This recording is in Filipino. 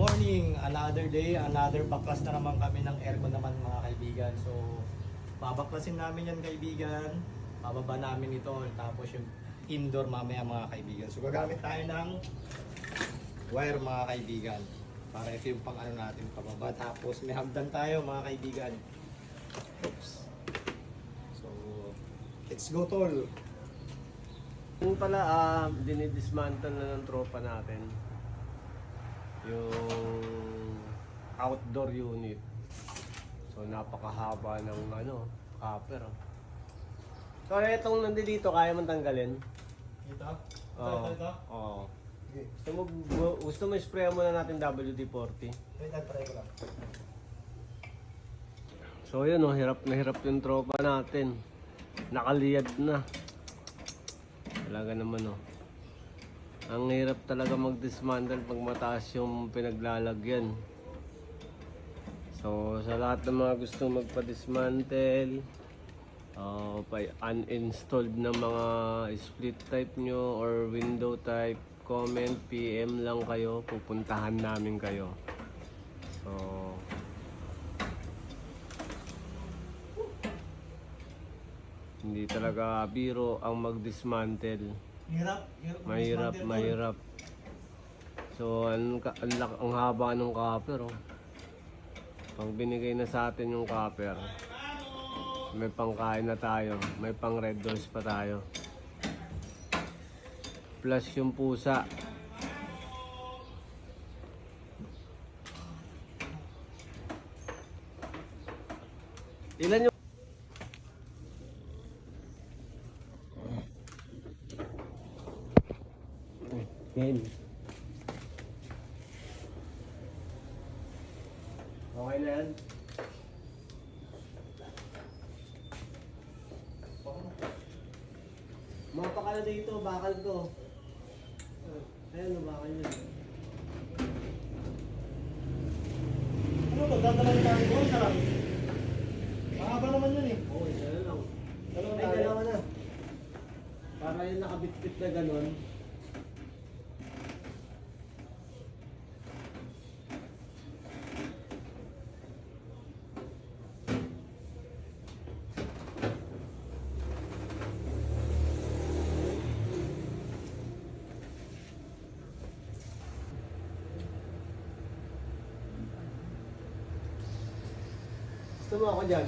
morning, another day, another baklas na naman kami ng aircon naman mga kaibigan. So, babaklasin namin yan kaibigan. Bababa namin ito, tapos yung indoor mamaya mga kaibigan. So, gagamit tayo ng wire mga kaibigan. Para ito yung pang ano natin pababa. Tapos may hagdan tayo mga kaibigan. Oops. So, let's go tol. Yung pala, dinidismantle na ng tropa natin yung outdoor unit. So napakahaba ng copper. So itong nandito, kaya mong tanggalin? Ito? Oo. Ito? Oo. Okay. Gusto mo spray muna natin WD-40? Wait, try ko lang. So yun, hirap na hirap yung tropa natin. Nakaliyad na. Talaga naman ang hirap talaga mag-dismantle pag mataas yung pinaglalagyan. So sa lahat ng mga gustong magpa-dismantle, uninstalled na mga split type nyo or window type, comment, PM lang kayo, pupuntahan namin kayo. So hindi talaga biro ang mag-dismantle. Mahirap. So ang haba ng copper. Pag binigay na sa atin yung copper, may pangkain na tayo, may pang red doors pa tayo. Plus yung pusa. Ilan yung Game. Okay na yan. Mapa ka na dito, bakal ko. Ayan, bakal yun. Ano to? Dadala na tayo doon? Sarap. Mahaba naman yun eh. Oo, isa na lang. Dalawa Ay, tayo. dalawa na. Para yung nakabit-bit na ganun. Gusto mo ako dyan?